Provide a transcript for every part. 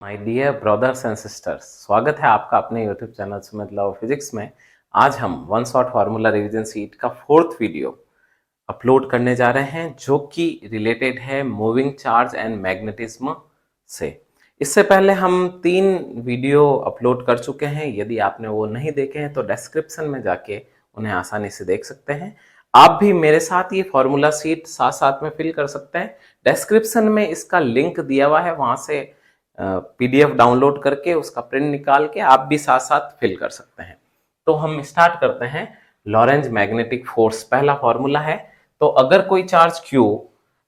My dear brothers and sisters, स्वागत है आपका अपने YouTube channel Sumit love physics में। आज हम one shot formula revision sheet का 4th वीडियो अपलोड करने जा रहे हैं, जो कि रिलेटेड है मूविंग चार्ज एंड मैग्नेटिज्म से। इससे पहले हम 3 वीडियो अपलोड कर चुके हैं। यदि आपने वो नहीं देखे हैं तो डिस्क्रिप्शन में जाके उन्हें आसानी से देख सकते हैं। आप भी मेरे साथ ये फॉर्मूला सीट साथ साथ में फिल कर सकते हैं। डिस्क्रिप्शन में इसका लिंक दिया हुआ है, वहां से पीडीएफ डाउनलोड करके उसका प्रिंट निकाल के आप भी साथ साथ फिल कर सकते हैं। तो हम स्टार्ट करते हैं। लॉरेंज मैग्नेटिक फोर्स पहला फॉर्मूला है। तो अगर कोई चार्ज Q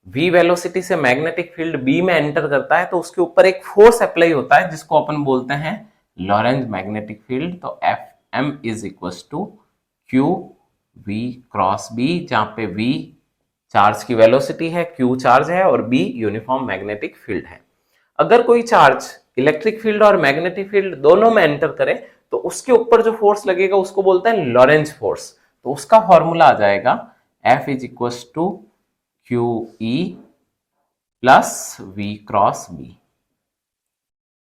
v वेलोसिटी से मैग्नेटिक फील्ड B में एंटर करता है तो उसके ऊपर एक फोर्स अप्लाई होता है जिसको अपन बोलते हैं लॉरेंज मैग्नेटिक फील्ड। तो Fm is equal to Q v cross B, जहां पे V चार्ज की वेलोसिटी है, Q चार्ज है और B यूनिफॉर्म मैग्नेटिक फील्ड है। अगर कोई चार्ज इलेक्ट्रिक फील्ड और मैग्नेटिक फील्ड दोनों में एंटर करे तो उसके ऊपर जो फोर्स लगेगा उसको बोलते हैं लॉरेंज फोर्स। तो उसका फॉर्मूला आ जाएगा F is equal to Q E plus V cross B.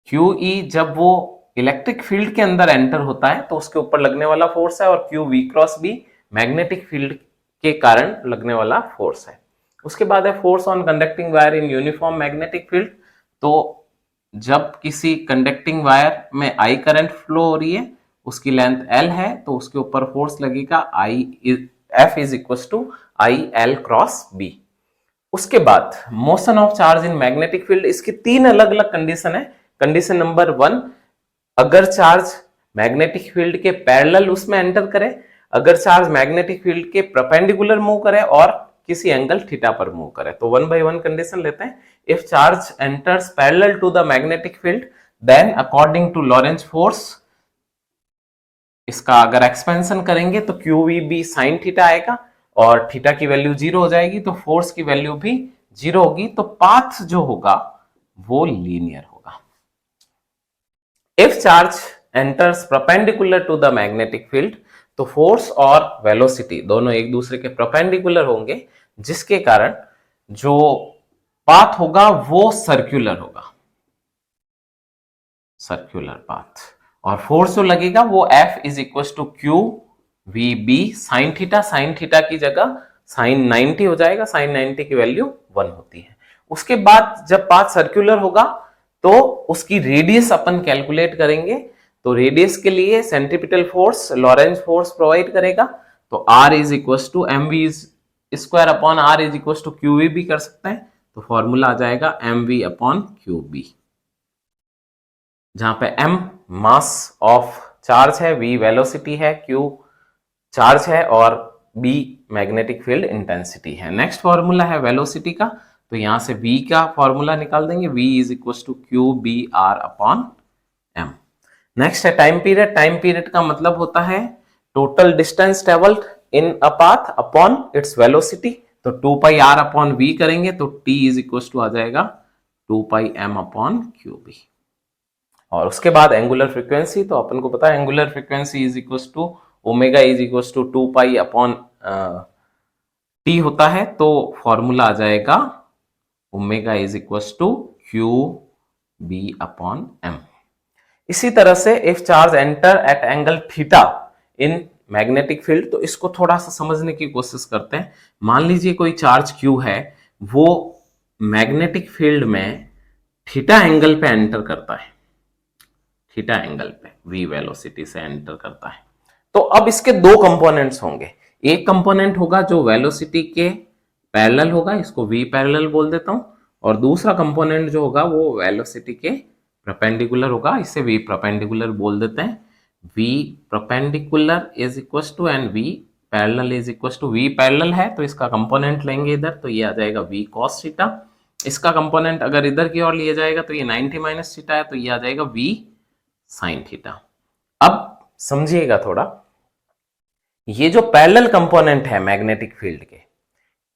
Q E जब वो इलेक्ट्रिक फील्ड के अंदर एंटर होता है तो उसके ऊपर लगने वाला फोर्स है, और Q V cross B magnetic field के कारण लगने वाला फोर्स है। उसके बाद है force on conducting wire in uniform magnetic field. तो जब किसी कंडक्टिंग वायर में आई करंट फ्लो हो रही है, उसकी लेंथ L है, तो उसके ऊपर फोर्स लगेगा F is equal to I L cross B. उसके बाद motion of charge in magnetic field, इसकी 3 अलग अलग कंडीशन है। कंडीशन नंबर 1, अगर चार्ज मैग्नेटिक फील्ड के पैरेलल उसमें एंटर करे, अगर चार्ज मैग्नेटिक फील्ड के परपेंडिकुलर मूव करे और किसी एंगल थीटा पर मूव करे। तो 1 by 1 कंडीशन लेते हैं। If charge enters parallel to the magnetic field then according to Lorentz force, इसका अगर एक्सपेंशन करेंगे तो QVB sin थीटा आएगा और थीटा की वैल्यू 0 हो जाएगी, तो फोर्स की वैल्यू भी 0 होगी। तो पाथ जो होगा वो लीनियर होगा। If charge enters perpendicular to the magnetic field, तो फोर्स और वेलोसिटी दोनों एक दूसरे के परपेंडिकुलर होंगे, जिसके कारण जो पाथ होगा वो सर्कुलर होगा, सर्कुलर पाथ। और फोर्स जो लगेगा वो F is equal to Q V B sine theta. Sine theta की जगह साइन 90 हो जाएगा, साइन 90 की वैल्यू 1 होती है। उसके बाद जब पाथ सर्कुलर होगा तो उसकी रेडियस अपन कैलकुलेट करेंगे। तो रेडियस के लिए centripetal force Lorentz force provide करेगा। तो R is equal to M V square upon R is equal to Q V भी कर सकते हैं। तो फॉर्मूला आ जाएगा M V upon Q B, जहां पे m मास ऑफ चार्ज है, v वेलोसिटी है, q चार्ज है और b मैग्नेटिक फील्ड इंटेंसिटी है। नेक्स्ट फॉर्मूला है वेलोसिटी का। तो यहां से v का फॉर्मूला निकाल देंगे, v is equal to Q B R upon M. Next है टाइम पीरियड। टाइम पीरियड का मतलब होता है total distance travelled in a path upon its velocity. तो 2 पाई आर अपॉन वी करेंगे तो t इज इक्वल टू आ जाएगा 2 pi M upon Q B. और उसके बाद एंगुलर फ्रीक्वेंसी, तो अपन को पता है angular frequency is equal to omega is equal to 2 pi upon T होता है। तो फॉर्मूला आ जाएगा omega is equal to Q B upon M. इसी तरह से if charge enter at angle theta in magnetic field, तो इसको थोड़ा सा समझने की कोशिश करते हैं। मान लीजिए कोई चार्ज Q है, वो मैग्नेटिक फील्ड में थीटा एंगल पे एंटर करता है, थीटा एंगल पे v वेलोसिटी से एंटर करता है। तो अब इसके 2 कंपोनेंट्स होंगे। एक कंपोनेंट होगा जो वेलोसिटी के पैरेलल होगा, इसको v पैरेलल बोल देता हूं, और दूसरा कंपोनेंट जो होगा वो वेलोसिटी के परपेंडिकुलर होगा, इसे v परपेंडिकुलर बोल देते हैं। v perpendicular is equal to and v parallel is equal to, v parallel है तो इसका कंपोनेंट लेंगे इधर, तो ये आ जाएगा v cos थीटा। इसका कंपोनेंट अगर इधर की ओर लिया जाएगा तो ये 90 माइनस थीटा है, तो ये आ जाएगा v साइन थीटा। अब समझिएगा थोड़ा, ये जो पैरेलल कंपोनेंट है मैग्नेटिक फील्ड के,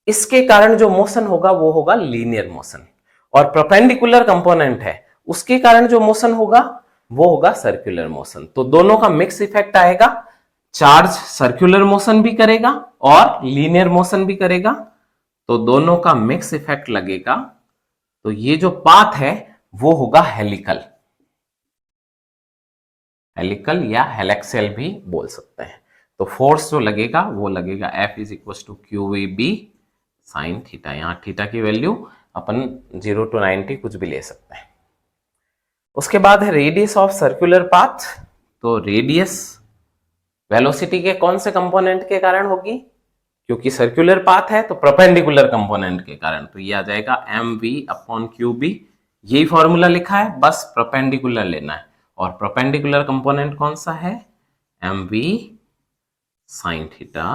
इसके कारण जो मोशन होगा वो होगा लीनियर मोशन, और परपेंडिकुलर कंपोनेंट है उसके कारण जो मोशन होगा वो होगा सर्कुलर मोशन। तो दोनों का मिक्स इफेक्ट आएगा, चार्ज सर्कुलर मोशन भी करेगा और लीनियर मोशन भी करेगा, तो दोनों का मिक्स इफेक्ट लगेगा। तो ये जो पाथ है वो होगा हेलिकल। हेलिकल या हेलेक्सियल भी बोल सकते हैं। तो फोर्स जो लगेगा वो लगेगा F is equal to QVB sine theta. यहाँ थीटा की वैल्यू अपन 0 to 90 कुछ भी ले सकते हैं। उसके बाद है रेडियस ऑफ सर्कुलर पाथ। तो रेडियस वेलोसिटी के कौन से कंपोनेंट के कारण होगी? क्योंकि सर्कुलर पाथ है तो परपेंडिकुलर कंपोनेंट के कारण, तो ये आ जाएगा mv अपॉन QB। यही फॉर्मूला लिखा है, बस परपेंडिकुलर लेना है। और परपेंडिकुलर कंपोनेंट कौन सा है? mv sine theta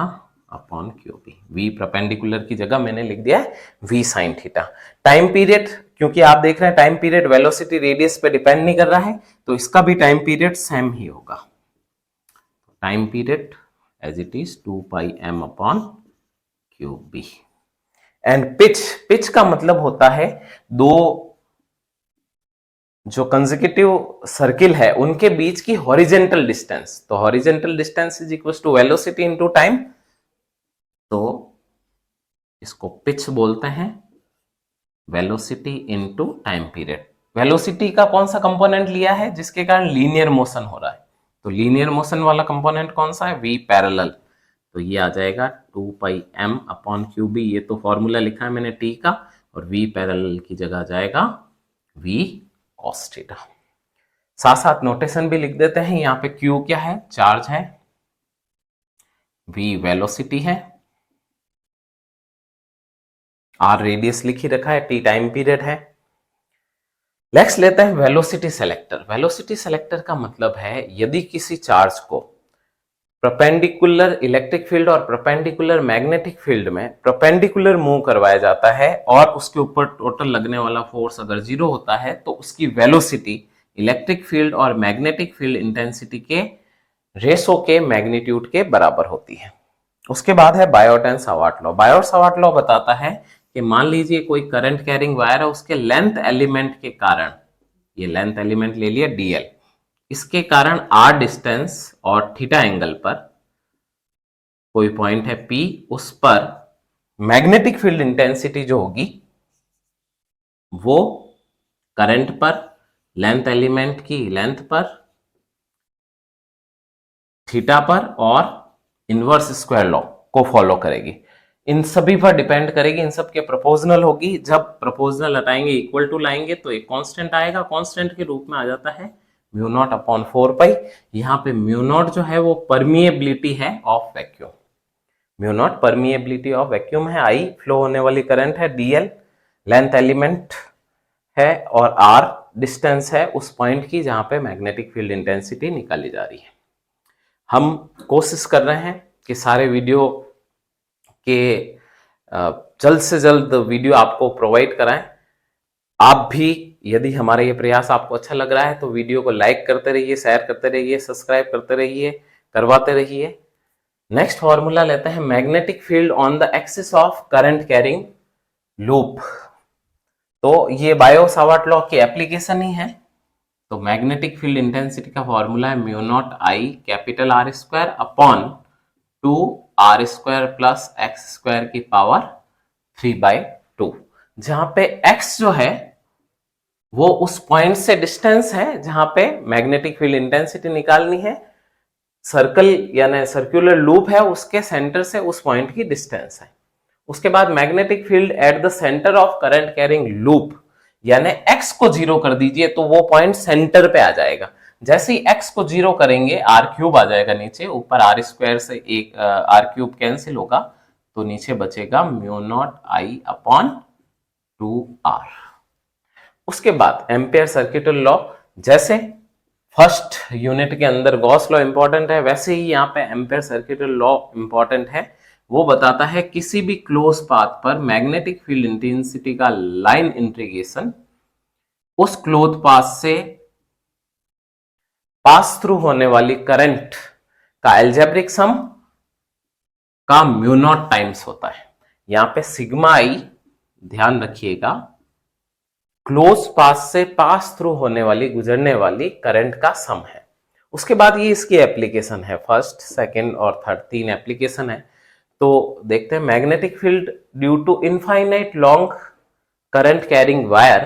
upon QB। v perpendicular की जगह मैंने लिख दिया है v sine theta. Time period, क्योंकि आप देख रहे हैं टाइम पीरियड वेलोसिटी रेडियस पे डिपेंड नहीं कर रहा है, तो इसका भी टाइम पीरियड सेम ही होगा। Time period as it is 2 pi m upon QB। And pitch का मतलब होता है दो जो कंसेक्यूटिव सर्किल है उनके बीच की हॉरिजेंटल डिस्टेंस। तो horizontal distance is equal to velocity into time, तो इसको पिच बोलते हैं, velocity into time period. Velocity का कौन सा कंपोनेंट लिया है जिसके कारण लीनियर मोशन हो रहा है? तो लीनियर मोशन वाला कंपोनेंट कौन सा है? v parallel. तो ये आ जाएगा 2 पाई m अपॉन QB। ये तो फॉर्मूला लिखा है मैंने t का, और v पैरेलल की जगह आ जाएगा v cos थीटा। साथ साथ नोटेशन भी लिख देते हैं। यहाँ पे q क्या है? चार्ज है, v वेलोसिटी है, r रेडियस लिख ही रखा है, t टाइम पीरियड है। नेक्स्ट लेते हैं वेलोसिटी सेलेक्टर। वेलोसिटी सेलेक्टर का मतलब है यदि किसी चार्ज को परपेंडिकुलर इलेक्ट्रिक फील्ड और परपेंडिकुलर मैग्नेटिक फील्ड में परपेंडिकुलर मूव करवाया जाता है और उसके ऊपर टोटल लगने वाला फोर्स अगर 0 होता है, तो उसकी वेलोसिटी इलेक्ट्रिक फील्ड और मैग्नेटिक फील्ड इंटेंसिटी के रेशो के मैग्नीट्यूड के बराबर होती है। उसके बाद है Biot and Savart law. Biot Savart law बताता है कि मान लीजिए कोई करंट कैरिंग वायर है, उसके लेंथ एलिमेंट के कारण, ये लेंथ एलिमेंट ले लिया dl, इसके कारण r डिस्टेंस और थीटा एंगल पर कोई पॉइंट है P, उस पर मैग्नेटिक फील्ड इंटेंसिटी जो होगी वो करंट पर, लेंथ एलिमेंट की लेंथ पर, थीटा पर और इनवर्स स्क्वायर लॉ को फॉलो करेगी। इन सभी पर डिपेंड करेगी, इन सब के प्रोपोर्शनल होगी। जब प्रोपोर्शनल हटाएंगे इक्वल टू लाएंगे तो एक कांस्टेंट आएगा, कांस्टेंट के रूप में आ जाता है म्यू नॉट अपॉन 4 पाई। यहाँ पे म्यू नॉट जो है वो परमिएबिलिटी है of vacuum. Mu naught permeability of vacuum है, आई फ्लो होने वाली करंट है, dl लेंथ एलिमेंट है और r डिस्टेंस है उस पॉइंट की जहां पे मैग्नेटिक फील्ड इंटेंसिटी निकाली जा रही है। हम कोशिश कर रहे हैं कि सारे वीडियो के जल्द से जल्द वीडियो आपको प्रोवाइड कराएं। आप भी यदि हमारा ये प्रयास आपको अच्छा लग रहा है तो वीडियो को लाइक करते रहिए, शेयर करते रहिए, सब्सक्राइब करते रहिए, करवाते रहिए। नेक्स्ट फॉर्मूला लेते हैं magnetic field on the axis of current carrying loop. तो ये बायो सावार्ट लॉ की एप्लीकेशन ही है। तो मैग्नेटिक फील्ड इंटेंसिटी का फॉर्मूला है म्यू नॉट आई capital R square upon 2r square plus x square की पावर 3/2, जहां पे x जो है वो उस पॉइंट से डिस्टेंस है जहां पे मैग्नेटिक फील्ड इंटेंसिटी निकालनी है। सर्कल यानी सर्कुलर लूप है, उसके सेंटर से उस पॉइंट की डिस्टेंस है। उसके बाद magnetic field at the centre of current carrying loop, यानी x को 0 कर दीजिए तो वो पॉइंट सेंटर पे आ जाएगा। जैसे ही x को 0 करेंगे r³ आ जाएगा नीचे, ऊपर r स्क्वायर से एक r³ कैंसिल होगा तो नीचे बचेगा mu naught I upon 2r। उसके बाद एम्पियर सर्किटल लॉ, जैसे फर्स्ट यूनिट के अंदर गॉस लॉ इंपॉर्टेंट है, वैसे ही यहाँ पे एम्पियर सर्किटल लॉ इंपॉर्टेंट है। वो बताता है किसी भी क्लोज पाथ पर मैग्नेटिक फील्ड इंटेंसिटी का लाइन इंटीग्रेशन उस क्लोज पाथ से पास थ्रू होने वाली करंट का एल्जेब्रिक सम का म्यू नॉट टाइम्स होता है। यहां पे सिग्मा आई ध्यान रखिएगा, क्लोज पाथ से पास थ्रू होने वाली, गुजरने वाली करंट का सम है। उसके बाद ये इसकी एप्लीकेशन है, फर्स्ट, सेकंड और थर्ड, 3 एप्लीकेशन है। तो देखते हैं magnetic field due to infinite long current carrying wire.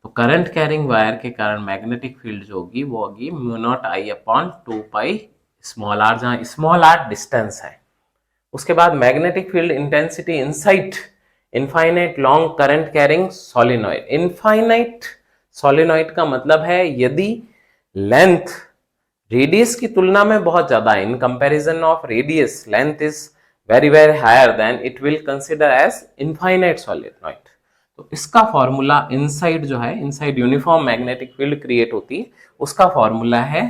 तो करंट कैरिंग वायर के कारण मैग्नेटिक फील्ड जो होगी वो होगी mu naught I upon 2 pi small R, जहां स्मॉल आर डिस्टेंस है। उसके बाद magnetic field intensity inside infinite long current carrying solenoid. Infinite solenoid का मतलब है यदि लेंथ रेडियस की तुलना में बहुत ज्यादा है, in comparison of radius length is very very higher, then it will consider as infinite solenoid. तो इसका फॉर्मूला इनसाइड जो है, inside uniform magnetic field create होती है, उसका फॉर्मूला है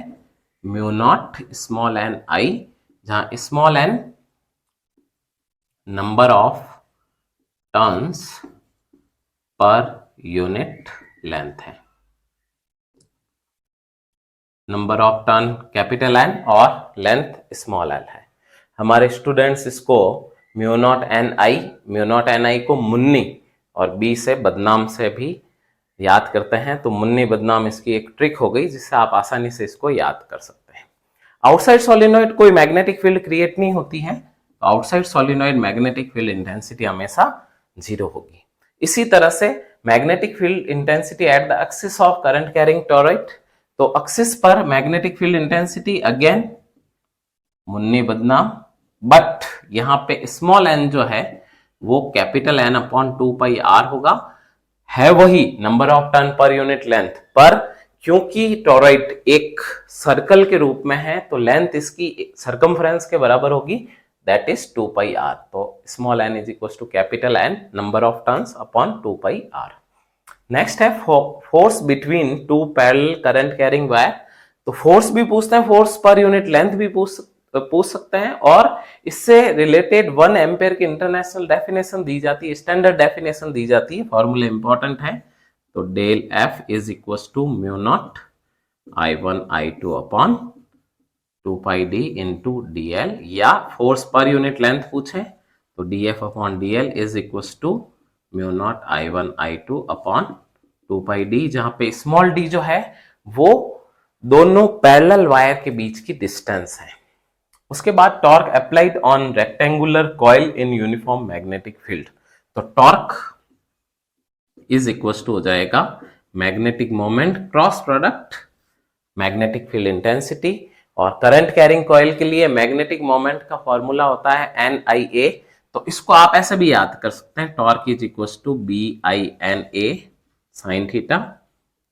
mu not small N I, जहां small N number of turns per unit length है, number of turn capital N और लेंथ स्मॉल एल है। हमारे स्टूडेंट्स इसको म्यू नॉट एन आई को मुन्नी और बी से बदनाम से भी याद करते हैं, तो मुन्नी बदनाम इसकी एक ट्रिक हो गई जिससे आप आसानी से इसको याद कर सकते हैं। आउटसाइड सोलिनॉइड कोई मैग्नेटिक फील्ड क्रिएट नहीं होती है, तो outside solenoid magnetic field intensity हमेशा 0 होगी। इसी तरह से magnetic field intensity at the axis of current carrying toroid, तो एक्सिस पर magnetic field intensity again Munni Badnam, but यहां पे स्मॉल एन जो है वो capital N upon 2 pi R होगा, है वही number of turn per unit length, पर क्योंकि टॉरॉइड एक सर्कल के रूप में है तो लेंथ इसकी सर्कमफ्रेंस के बराबर होगी, दैट इज 2 पाई आर। तो small N is equal to capital N number of turns upon 2 pi R. Next है force between two parallel current carrying wire. तो फोर्स भी पूछते हैं, फोर्स पर यूनिट लेंथ भी पूछ सकते हैं, और इससे रिलेटेड 1 एम्पेयर की इंटरनेशनल डेफिनेशन दी जाती है, स्टैंडर्ड डेफिनेशन दी जाती है, फॉर्मूला इंपॉर्टेंट है। तो del F is equal to mu naught I1 I2 upon 2 pi D into D L, या फोर्स पर यूनिट लेंथ पूछे तो D F upon D L is equal to mu naught I1 I2 upon 2 pi D, जहां पे small D जो है वो दोनों parallel wire के बीच की डिस्टेंस है। उसके बाद torque applied on rectangular coil in uniform magnetic field. तो टॉर्क इज इक्वल टू हो जाएगा magnetic moment cross product magnetic field intensity, और करंट कैरिंग कॉइल के लिए मैग्नेटिक मोमेंट का फॉर्मूला होता है NIA। तो इसको आप ऐसे भी याद कर सकते हैं, torque is equal to BINA sine theta.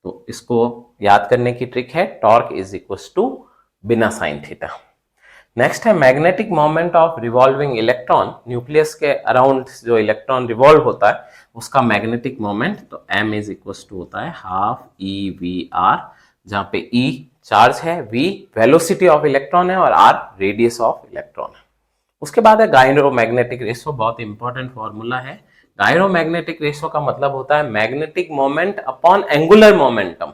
तो इसको याद करने की ट्रिक है, टॉर्क इज इक्वल टू बिना साइन थीटा। नेक्स्ट है magnetic moment of revolving electron. Nucleus के अराउंड जो इलेक्ट्रॉन रिवॉल्व होता है उसका मैग्नेटिक मोमेंट, तो m इज इक्वल टू होता है हाफ EVR, जहां पे E चार्ज है, V वेलोसिटी ऑफ इलेक्ट्रॉन है और R रेडियस ऑफ इलेक्ट्रॉन है। उसके बाद है गायरोमैग्नेटिक रेशियो, बहुत इंपॉर्टेंट फॉर्मूला है। गायरोमैग्नेटिक रेशियो का मतलब होता है magnetic moment upon angular momentum.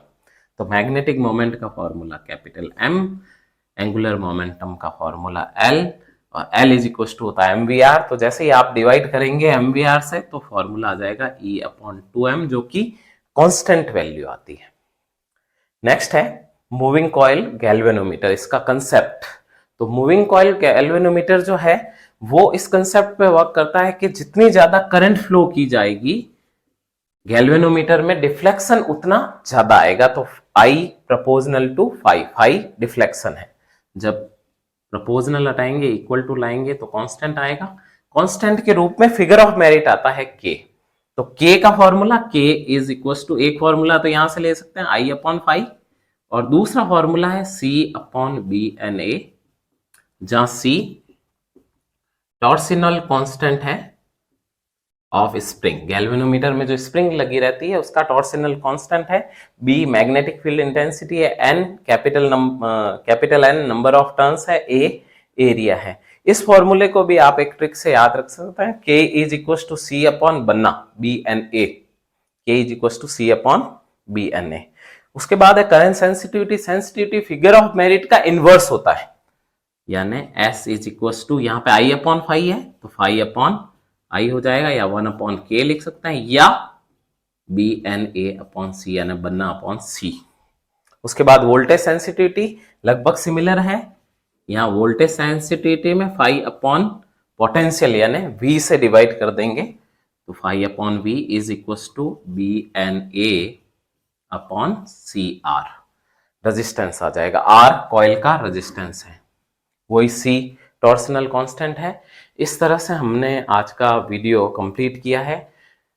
तो मैग्नेटिक मोमेंट का formula capital M, angular momentum का फॉर्मूला L, और L इज इक्वल टू होता है MVR। तो जैसे ही आप डिवाइड करेंगे MVR से तो फॉर्मूला आ जाएगा E अपॉन 2M, जो कि कांस्टेंट वैल्यू आती है। नेक्स्ट है मूविंग कॉइल गैल्वेनोमीटर, इसका कंसेप्ट। तो मूविंग कॉइल गैल्वेनोमीटर जो है वो इस कंसेप्ट पे वर्क करता है कि जितनी ज्यादा करंट फ्लो की जाएगी गैल्वेनोमीटर में डिफ्लेक्शन उतना ज्यादा आएगा। तो I proportional to phi deflection है, जब प्रोपोर्शनल हटाएंगे इक्वल टू लाएंगे तो कांस्टेंट आएगा। कांस्टेंट के रूप में फिगर ऑफ मेरिट आता है K। तो K का formula K is equal to, एक फॉर्मूला तो यहां से ले सकते हैं I अपॉन फाई, और दूसरा फॉर्मूला है C अपॉन BNA, जहां C टॉर्सिनल कांस्टेंट है ऑफ स्प्रिंग। गैल्वेनोमीटर में जो स्प्रिंग लगी रहती है उसका टॉर्सिनल कांस्टेंट है, B मैग्नेटिक फील्ड इंटेंसिटी है, N capital N number of turns है, A एरिया है। इस फॉर्मूले को भी आप एक ट्रिक से याद रख सकते हैं, K is equal to C upon बन्ना BNA, K is equal to C upon BNA। उसके बाद है current sensitivity. Sensitivity figure of merit का इनवर्स होता है, यानी S इज इक्वल टू, यहाँ पे I अपॉन फाई है तो फाई अपॉन I हो जाएगा, या 1 अपॉन K लिख सकते हैं, या BNA अपॉन C यानी बन्ना अपॉन C। उसके बाद वोल्टेज सेंसिटिविटी लगभग सिमिलर है, यहाँ वोल्टेज सेंसिटिविटी में फाई अपॉन पोटेंशियल यानी V से डिवाइड कर देंगे, तो phi upon V is equal to BNA upon C R, resistance आ जाएगा। आर कॉइल का रेजिस्टेंस है, वही सी टॉर्सनल कांस्टेंट है। इस तरह से हमने आज का वीडियो कंप्लीट किया है।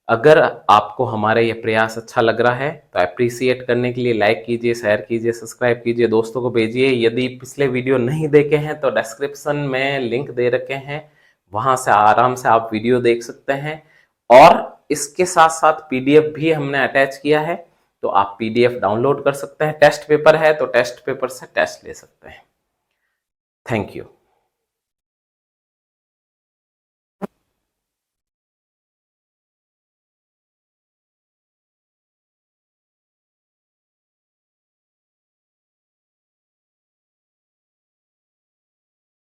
अगर आपको हमारा ये प्रयास अच्छा लग रहा है तो अप्रिसिएट करने के लिए लाइक कीजिए, शेयर कीजिए, सब्सक्राइब कीजिए, दोस्तों को भेजिए। यदि पिछले वीडियो नहीं देखे हैं तो डिस्क्रिप्शन में लिंक दे रखे हैं, वहां से आराम से आप वीडियो देख सकते हैं। और इसके साथ साथ पीडीएफ भी हमने अटैच किया है, तो आप पीडीएफ डाउनलोड कर सकते हैं। टेस्ट पेपर है तो टेस्ट पेपर से टेस्ट ले सकते हैं। Thank you.